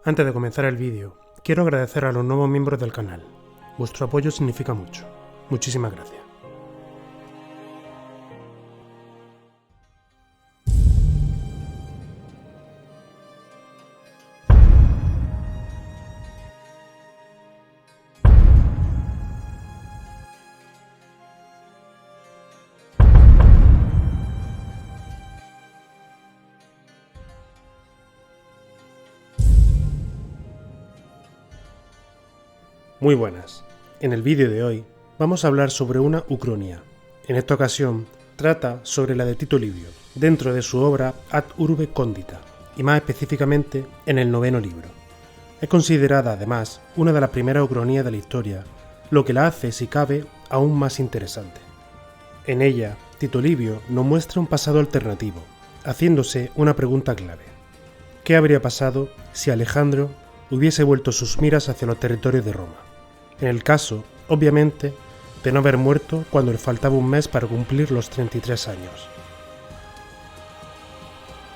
Antes de comenzar el vídeo, quiero agradecer a los nuevos miembros del canal. Vuestro apoyo significa mucho. Muchísimas gracias. Muy buenas. En el vídeo de hoy vamos a hablar sobre una ucronía. En esta ocasión trata sobre la de Tito Livio, dentro de su obra Ad Urbe Condita, y más específicamente en el 9º libro. Es considerada además una de las primeras ucronías de la historia, lo que la hace, si cabe, aún más interesante. En ella, Tito Livio nos muestra un pasado alternativo, haciéndose una pregunta clave. ¿Qué habría pasado si Alejandro hubiese vuelto sus miras hacia los territorios de Roma? En el caso, obviamente, de no haber muerto cuando le faltaba un mes para cumplir los 33 años.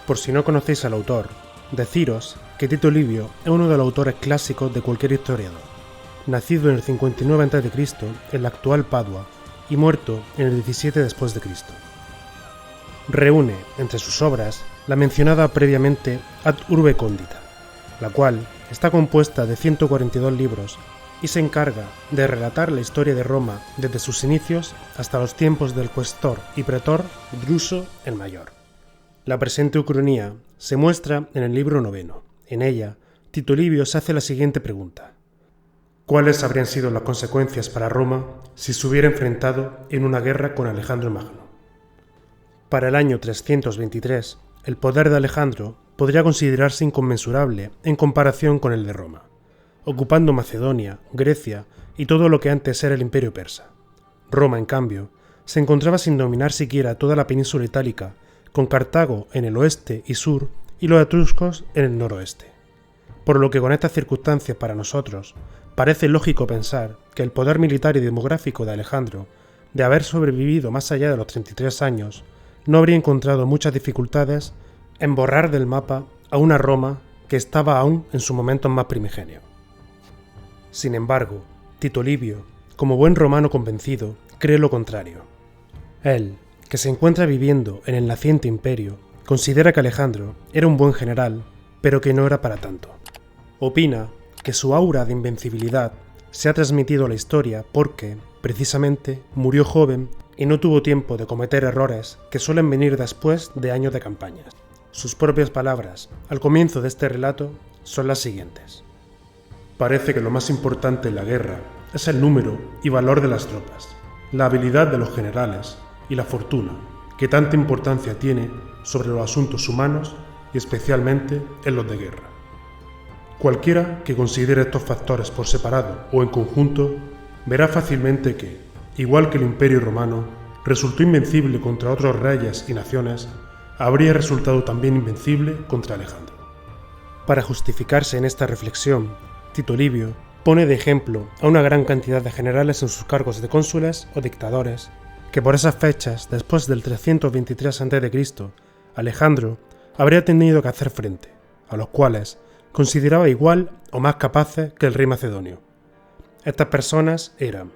Por si no conocéis al autor, deciros que Tito Livio es uno de los autores clásicos de cualquier historiador, nacido en el 59 a.C. en la actual Padua y muerto en el 17 después de Cristo. Reúne, entre sus obras, la mencionada previamente Ad Urbe Condita, la cual está compuesta de 142 libros y se encarga de relatar la historia de Roma desde sus inicios hasta los tiempos del cuestor y pretor Druso el Mayor. La presente ucronía se muestra en el libro 9. En ella, Tito Livio se hace la siguiente pregunta. ¿Cuáles habrían sido las consecuencias para Roma si se hubiera enfrentado en una guerra con Alejandro Magno? Para el año 323, el poder de Alejandro podría considerarse inconmensurable en comparación con el de Roma, ocupando Macedonia, Grecia y todo lo que antes era el imperio persa. Roma, en cambio, se encontraba sin dominar siquiera toda la península itálica, con Cartago en el oeste y sur y los etruscos en el noroeste. Por lo que con estas circunstancias para nosotros, parece lógico pensar que el poder militar y demográfico de Alejandro, de haber sobrevivido más allá de los 33 años, no habría encontrado muchas dificultades en borrar del mapa a una Roma que estaba aún en su momento más primigenio. Sin embargo, Tito Livio, como buen romano convencido, cree lo contrario. Él, que se encuentra viviendo en el naciente imperio, considera que Alejandro era un buen general, pero que no era para tanto. Opina que su aura de invencibilidad se ha transmitido a la historia porque, precisamente, murió joven y no tuvo tiempo de cometer errores que suelen venir después de años de campañas. Sus propias palabras, al comienzo de este relato, son las siguientes. Parece que lo más importante en la guerra es el número y valor de las tropas, la habilidad de los generales y la fortuna, que tanta importancia tiene sobre los asuntos humanos y especialmente en los de guerra. Cualquiera que considere estos factores por separado o en conjunto, verá fácilmente que, igual que el Imperio Romano resultó invencible contra otros reyes y naciones, habría resultado también invencible contra Alejandro. Para justificarse en esta reflexión, Tito Livio pone de ejemplo a una gran cantidad de generales en sus cargos de cónsules o dictadores, que por esas fechas, después del 323 a.C., Alejandro habría tenido que hacer frente, a los cuales consideraba igual o más capaces que el rey macedonio. Estas personas eran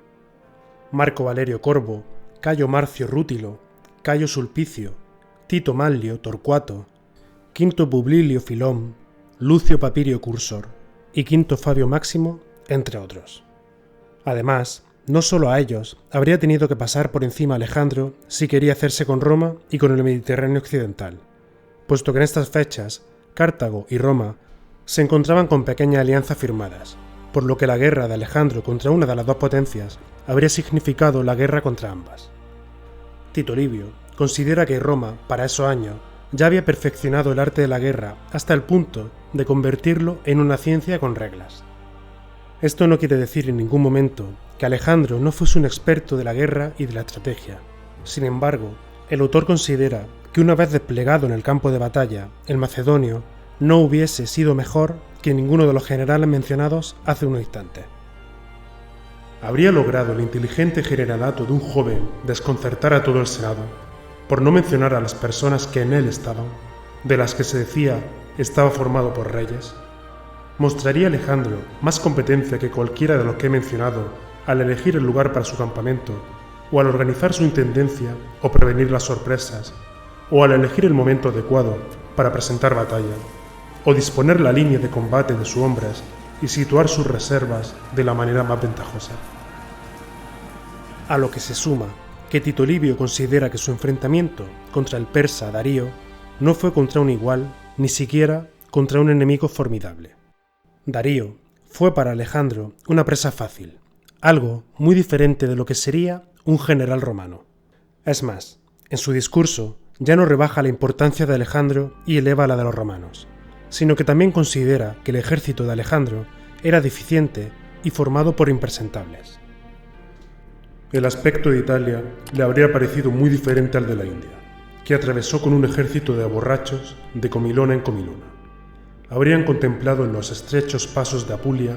Marco Valerio Corvo, Cayo Marcio Rútilo, Cayo Sulpicio, Tito Manlio Torcuato, Quinto Publilio Filón, Lucio Papirio Cursor y Quinto Fabio Máximo, entre otros. Además, no solo a ellos habría tenido que pasar por encima Alejandro si quería hacerse con Roma y con el Mediterráneo occidental, puesto que en estas fechas Cartago y Roma se encontraban con pequeñas alianzas firmadas, por lo que la guerra de Alejandro contra una de las dos potencias habría significado la guerra contra ambas. Tito Livio considera que Roma, para esos años, ya había perfeccionado el arte de la guerra hasta el punto de convertirlo en una ciencia con reglas. Esto no quiere decir en ningún momento que Alejandro no fuese un experto de la guerra y de la estrategia. Sin embargo, el autor considera que una vez desplegado en el campo de batalla, el macedonio no hubiese sido mejor que ninguno de los generales mencionados hace unos instantes. Habría logrado el inteligente generalato de un joven desconcertar a todo el Senado, por no mencionar a las personas que en él estaban, de las que se decía estaba formado por reyes. ¿mostraría Alejandro más competencia que cualquiera de los que he mencionado al elegir el lugar para su campamento, o al organizar su intendencia o prevenir las sorpresas, o al elegir el momento adecuado para presentar batalla, o disponer la línea de combate de sus hombres y situar sus reservas de la manera más ventajosa? A lo que se suma que Tito Livio considera que su enfrentamiento contra el persa Darío no fue contra un igual, ni siquiera contra un enemigo formidable. Darío fue para Alejandro una presa fácil, algo muy diferente de lo que sería un general romano. Es más, en su discurso ya no rebaja la importancia de Alejandro y eleva la de los romanos, sino que también considera que el ejército de Alejandro era deficiente y formado por impresentables. El aspecto de Italia le habría parecido muy diferente al de la India, que atravesó con un ejército de borrachos de comilona en comilona. Habrían contemplado en los estrechos pasos de Apulia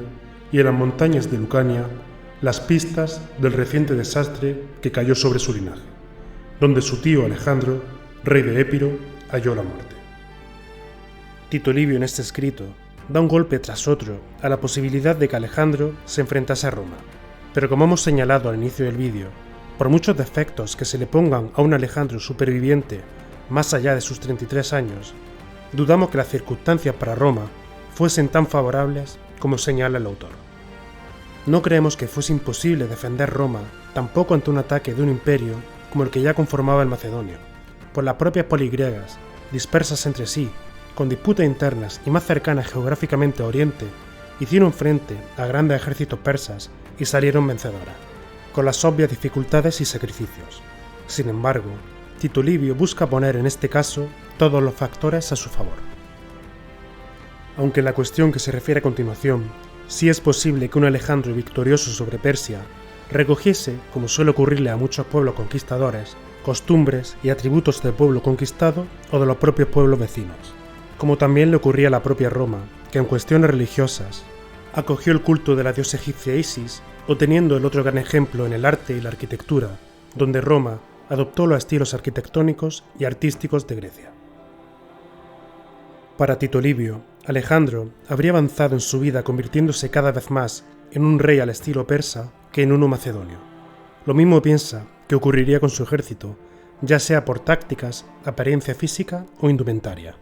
y en las montañas de Lucania las pistas del reciente desastre que cayó sobre su linaje, donde su tío Alejandro, rey de Épiro, halló la muerte. Tito Livio en este escrito da un golpe tras otro a la posibilidad de que Alejandro se enfrentase a Roma, pero como hemos señalado al inicio del vídeo, por muchos defectos que se le pongan a un Alejandro superviviente más allá de sus 33 años, dudamos que las circunstancias para Roma fuesen tan favorables como señala el autor. No creemos que fuese imposible defender Roma tampoco ante un ataque de un imperio como el que ya conformaba el macedonio, pues las propias poligriegas, dispersas entre sí, con disputas internas y más cercanas geográficamente a Oriente, hicieron frente a grandes ejércitos persas y salieron vencedoras, con las obvias dificultades y sacrificios. Sin embargo, Tito Livio busca poner en este caso todos los factores a su favor. Aunque en la cuestión que se refiere a continuación, sí es posible que un Alejandro victorioso sobre Persia recogiese, como suele ocurrirle a muchos pueblos conquistadores, costumbres y atributos del pueblo conquistado o de los propios pueblos vecinos, como también le ocurría a la propia Roma, que en cuestiones religiosas acogió el culto de la diosa egipcia Isis, o teniendo el otro gran ejemplo en el arte y la arquitectura, donde Roma adoptó los estilos arquitectónicos y artísticos de Grecia. Para Tito Livio, Alejandro habría avanzado en su vida convirtiéndose cada vez más en un rey al estilo persa que en uno macedonio. Lo mismo piensa que ocurriría con su ejército, ya sea por tácticas, apariencia física o indumentaria,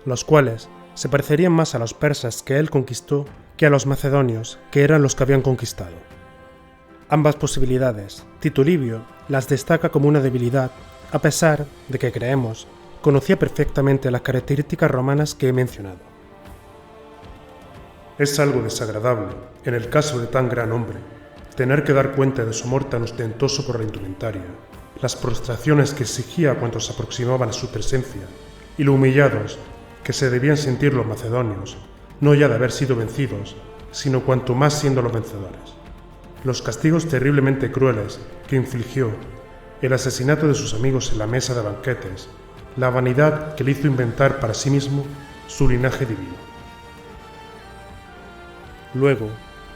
los cuales se parecerían más a los persas que él conquistó que a los macedonios, que eran los que habían conquistado. Ambas posibilidades, Tito Livio las destaca como una debilidad, a pesar de que creemos conocía perfectamente las características romanas que he mencionado. Es algo desagradable, en el caso de tan gran hombre, tener que dar cuenta de su amor tan ostentoso por la indumentaria, las prostraciones que exigía a cuantos se aproximaban a su presencia, y lo humillados que se debían sentir los macedonios, no ya de haber sido vencidos, sino cuanto más siendo los vencedores. Los castigos terriblemente crueles que infligió, el asesinato de sus amigos en la mesa de banquetes, la vanidad que le hizo inventar para sí mismo su linaje divino. Luego,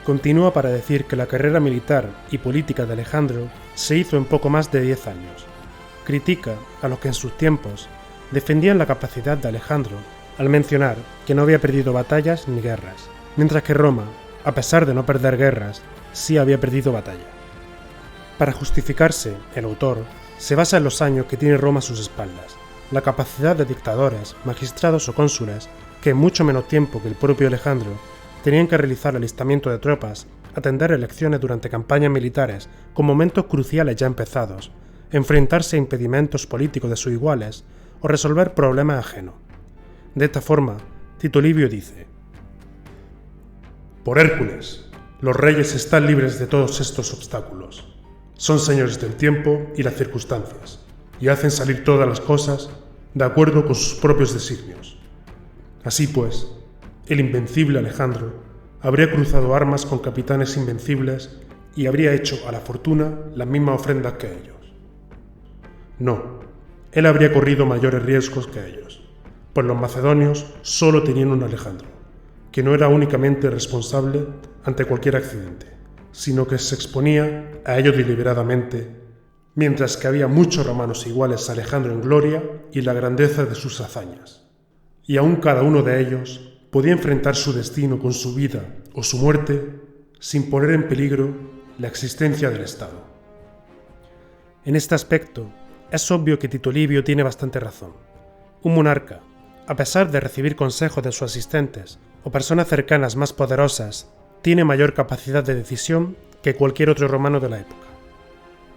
continúa para decir que la carrera militar y política de Alejandro se hizo en poco más de 10 años. Critica a los que en sus tiempos defendían la capacidad de Alejandro al mencionar que no había perdido batallas ni guerras, mientras que Roma, a pesar de no perder guerras, sí había perdido batalla. Para justificarse, el autor se basa en los años que tiene Roma a sus espaldas, la capacidad de dictadores, magistrados o cónsules que en mucho menos tiempo que el propio Alejandro tenían que realizar alistamiento de tropas, atender elecciones durante campañas militares con momentos cruciales ya empezados, enfrentarse a impedimentos políticos de sus iguales o resolver problemas ajenos. De esta forma, Tito Livio dice: «Por Hércules, los reyes están libres de todos estos obstáculos. Son señores del tiempo y las circunstancias, y hacen salir todas las cosas de acuerdo con sus propios designios. Así pues, el invencible Alejandro habría cruzado armas con capitanes invencibles y habría hecho a la fortuna las mismas ofrendas que ellos. No, él habría corrido mayores riesgos que ellos, pues los macedonios solo tenían un Alejandro, que no era únicamente responsable ante cualquier accidente, sino que se exponía a ello deliberadamente, mientras que había muchos romanos iguales a Alejandro en gloria y la grandeza de sus hazañas, y aún cada uno de ellos podía enfrentar su destino con su vida o su muerte sin poner en peligro la existencia del Estado. En este aspecto, es obvio que Tito Livio tiene bastante razón. Un monarca, a pesar de recibir consejos de sus asistentes o personas cercanas más poderosas, tiene mayor capacidad de decisión que cualquier otro romano de la época,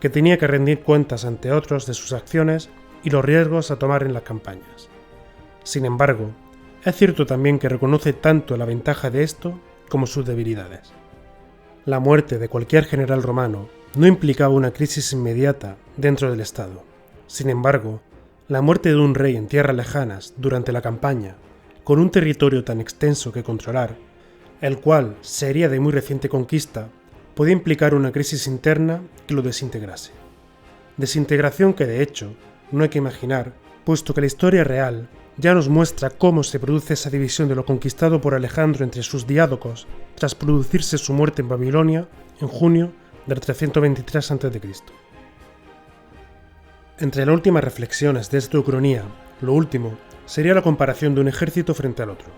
que tenía que rendir cuentas ante otros de sus acciones y los riesgos a tomar en las campañas. Sin embargo, es cierto también que reconoce tanto la ventaja de esto como sus debilidades. La muerte de cualquier general romano no implicaba una crisis inmediata dentro del Estado. Sin embargo, la muerte de un rey en tierras lejanas durante la campaña, con un territorio tan extenso que controlar, el cual sería de muy reciente conquista, podía implicar una crisis interna que lo desintegrase. Desintegración que de hecho no hay que imaginar, puesto que la historia real ya nos muestra cómo se produce esa división de lo conquistado por Alejandro entre sus diádocos tras producirse su muerte en Babilonia en junio del 323 a.C. Entre las últimas reflexiones de esta ucronía, lo último sería la comparación de un ejército frente al otro.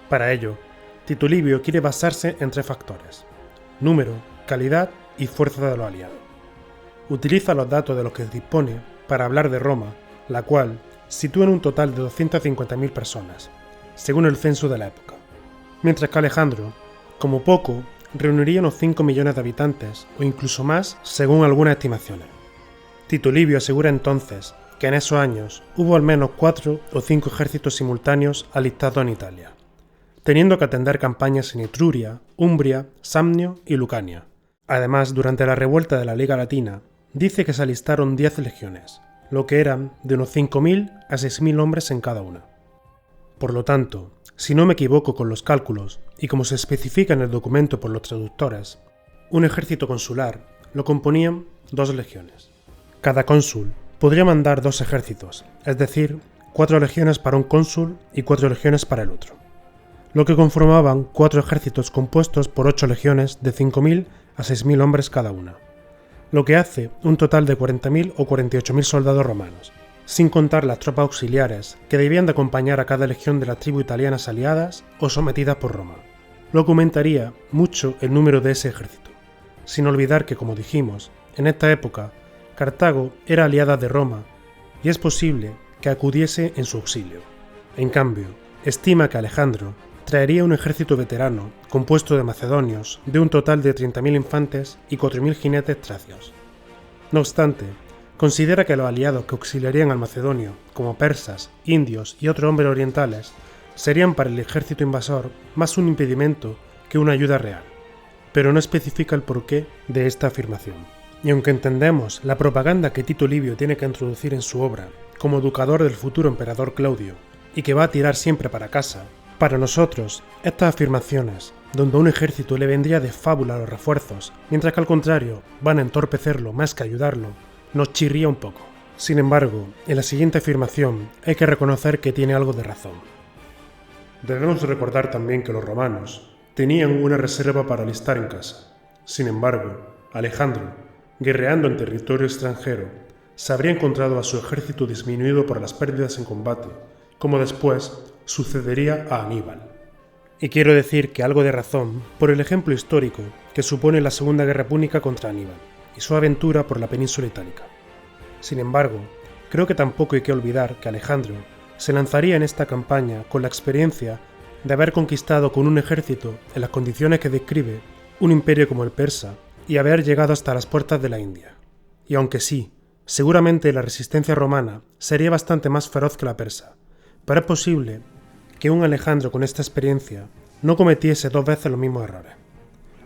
Para ello, Tito Livio quiere basarse en 3 factores: número, calidad y fuerza de los aliados. Utiliza los datos de los que dispone para hablar de Roma, la cual sitúa en un total de 250.000 personas, según el censo de la época, mientras que Alejandro, como poco, reuniría unos 5 millones de habitantes o incluso más según algunas estimaciones. Tito Livio asegura entonces que en esos años hubo al menos 4 o 5 ejércitos simultáneos alistados en Italia, teniendo que atender campañas en Etruria, Umbria, Samnio y Lucania. Además, durante la revuelta de la Liga Latina, dice que se alistaron 10 legiones, lo que eran de unos 5.000 a 6.000 hombres en cada una. Por lo tanto, si no me equivoco con los cálculos, y como se especifica en el documento por los traductores, un ejército consular lo componían 2 legiones. Cada cónsul podría mandar 2 ejércitos, es decir, 4 legiones para un cónsul y 4 legiones para el otro, lo que conformaban 4 ejércitos compuestos por 8 legiones de 5.000 a 6.000 hombres cada una, lo que hace un total de 40.000 o 48.000 soldados romanos, sin contar las tropas auxiliares que debían de acompañar a cada legión de las tribus italianas aliadas o sometidas por Roma, lo que aumentaría mucho el número de ese ejército, sin olvidar que, como dijimos, en esta época, Cartago era aliada de Roma y es posible que acudiese en su auxilio. En cambio, estima que Alejandro traería un ejército veterano compuesto de macedonios de un total de 30.000 infantes y 4.000 jinetes tracios. No obstante, considera que los aliados que auxiliarían al macedonio, como persas, indios y otros hombres orientales, serían para el ejército invasor más un impedimento que una ayuda real, pero no especifica el porqué de esta afirmación. Y aunque entendemos la propaganda que Tito Livio tiene que introducir en su obra como educador del futuro emperador Claudio, y que va a tirar siempre para casa, para nosotros, estas afirmaciones, donde a un ejército le vendría de fábula los refuerzos, mientras que al contrario van a entorpecerlo más que ayudarlo, nos chirría un poco. Sin embargo, en la siguiente afirmación hay que reconocer que tiene algo de razón. Debemos recordar también que los romanos tenían una reserva para alistar en casa. Sin embargo, Alejandro, guerreando en territorio extranjero, se habría encontrado a su ejército disminuido por las pérdidas en combate, como después sucedería a Aníbal. Y quiero decir que algo de razón por el ejemplo histórico que supone la Segunda Guerra Púnica contra Aníbal y su aventura por la península itálica. Sin embargo, creo que tampoco hay que olvidar que Alejandro se lanzaría en esta campaña con la experiencia de haber conquistado con un ejército en las condiciones que describe un imperio como el persa y haber llegado hasta las puertas de la India. Y aunque sí, seguramente la resistencia romana sería bastante más feroz que la persa, pero es posible que un Alejandro con esta experiencia no cometiese 2 veces los mismos errores.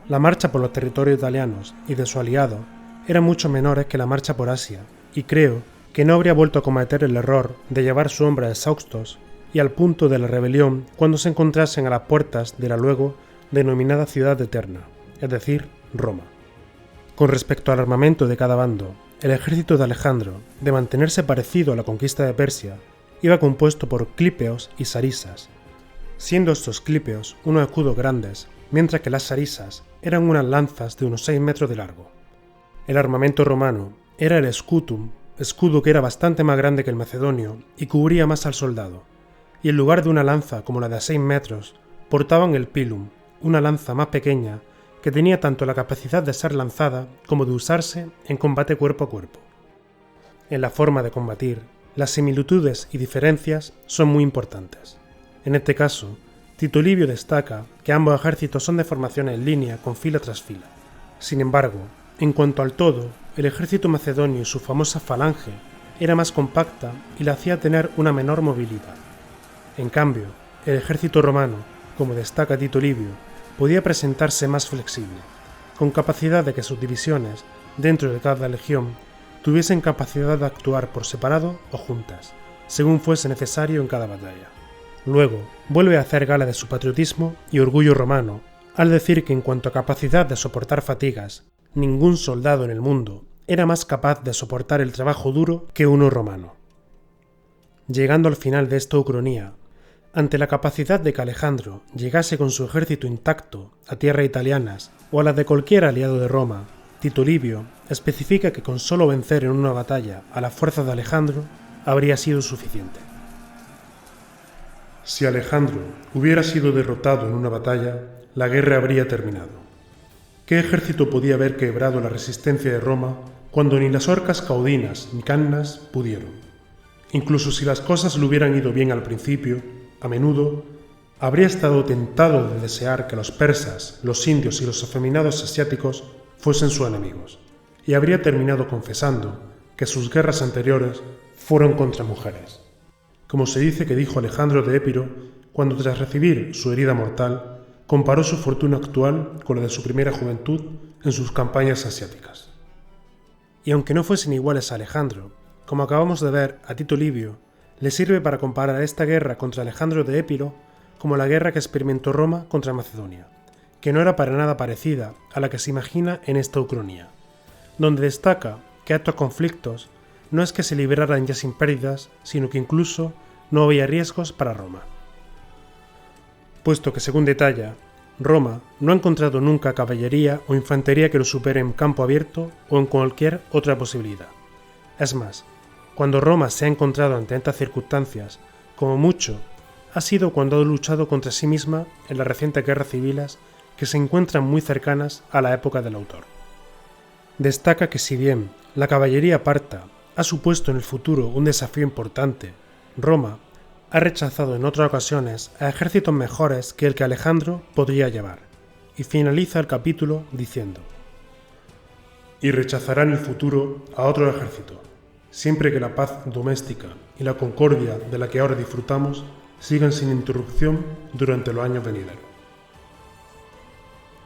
La marcha por los territorios italianos y de su aliado eran mucho menores que la marcha por Asia, y creo que no habría vuelto a cometer el error de llevar su hombres exhaustos y al punto de la rebelión cuando se encontrasen a las puertas de la luego denominada Ciudad Eterna, es decir, Roma. Con respecto al armamento de cada bando, el ejército de Alejandro, de mantenerse parecido a la conquista de Persia, iba compuesto por clípeos y sarisas, siendo estos clípeos unos escudos grandes, mientras que las sarisas eran unas lanzas de unos 6 metros de largo. El armamento romano era el scutum, escudo que era bastante más grande que el macedonio y cubría más al soldado, y en lugar de una lanza como la de 6 metros, portaban el pilum, una lanza más pequeña que tenía tanto la capacidad de ser lanzada como de usarse en combate cuerpo a cuerpo. En la forma de combatir, las similitudes y diferencias son muy importantes. En este caso, Tito Livio destaca que ambos ejércitos son de formación en línea con fila tras fila. Sin embargo, en cuanto al todo, el ejército macedonio y su famosa falange era más compacta y la hacía tener una menor movilidad. En cambio, el ejército romano, como destaca Tito Livio, podía presentarse más flexible, con capacidad de que sus divisiones, dentro de cada legión, tuviesen capacidad de actuar por separado o juntas, según fuese necesario en cada batalla. Luego, vuelve a hacer gala de su patriotismo y orgullo romano, al decir que en cuanto a capacidad de soportar fatigas, ningún soldado en el mundo era más capaz de soportar el trabajo duro que uno romano. Llegando al final de esta ucronía, ante la capacidad de que Alejandro llegase con su ejército intacto a tierras italianas o a las de cualquier aliado de Roma, Tito Livio especifica que con solo vencer en una batalla a las fuerzas de Alejandro habría sido suficiente. Si Alejandro hubiera sido derrotado en una batalla, la guerra habría terminado. ¿Qué ejército podía haber quebrado la resistencia de Roma cuando ni las orcas caudinas ni cannas pudieron? Incluso si las cosas le hubieran ido bien al principio, a menudo habría estado tentado de desear que los persas, los indios y los afeminados asiáticos fuesen sus enemigos, y habría terminado confesando que sus guerras anteriores fueron contra mujeres, como se dice que dijo Alejandro de Épiro cuando, tras recibir su herida mortal, comparó su fortuna actual con la de su primera juventud en sus campañas asiáticas. Y aunque no fuesen iguales a Alejandro, como acabamos de ver, a Tito Livio le sirve para comparar esta guerra contra Alejandro de Épiro como la guerra que experimentó Roma contra Macedonia, que no era para nada parecida a la que se imagina en esta ucronía, donde destaca que estos conflictos no es que se libraran ya sin pérdidas, sino que incluso no había riesgos para Roma. Puesto que, según detalla, Roma no ha encontrado nunca caballería o infantería que lo supere en campo abierto o en cualquier otra posibilidad. Es más, cuando Roma se ha encontrado ante estas circunstancias, como mucho, ha sido cuando ha luchado contra sí misma en las recientes guerras civiles que se encuentran muy cercanas a la época del autor. Destaca que si bien la caballería parta ha supuesto en el futuro un desafío importante, Roma ha rechazado en otras ocasiones a ejércitos mejores que el que Alejandro podría llevar, y finaliza el capítulo diciendo: «Y rechazará en el futuro a otro ejército, siempre que la paz doméstica y la concordia de la que ahora disfrutamos sigan sin interrupción durante los años venideros».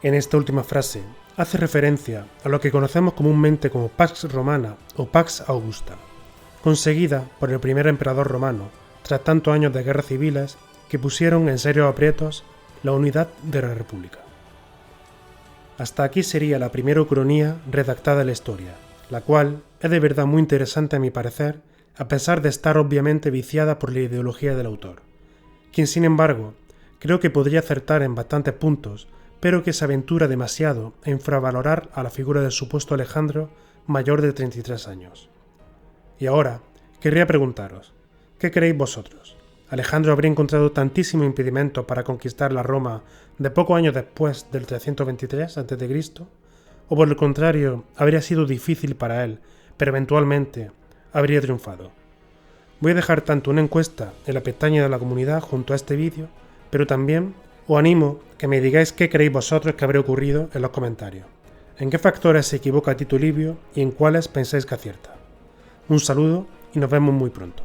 En esta última frase hace referencia a lo que conocemos comúnmente como Pax Romana o Pax Augusta, conseguida por el primer emperador romano tras tantos años de guerras civiles que pusieron en serios aprietos la unidad de la República. Hasta aquí sería la primera ucronía redactada en la historia, la cual es de verdad muy interesante a mi parecer, a pesar de estar obviamente viciada por la ideología del autor, quien sin embargo creo que podría acertar en bastantes puntos, pero que se aventura demasiado a infravalorar a la figura del supuesto Alejandro mayor de 33 años. Y ahora, querría preguntaros, ¿qué creéis vosotros? ¿Alejandro habría encontrado tantísimo impedimento para conquistar la Roma de pocos años después del 323 a.C.? ¿O por el contrario, habría sido difícil para él, pero eventualmente habría triunfado? Voy a dejar tanto una encuesta en la pestaña de la comunidad junto a este vídeo, pero también os animo que me digáis qué creéis vosotros que habría ocurrido en los comentarios. ¿En qué factores se equivoca Tito Livio y en cuáles pensáis que acierta? Un saludo y nos vemos muy pronto.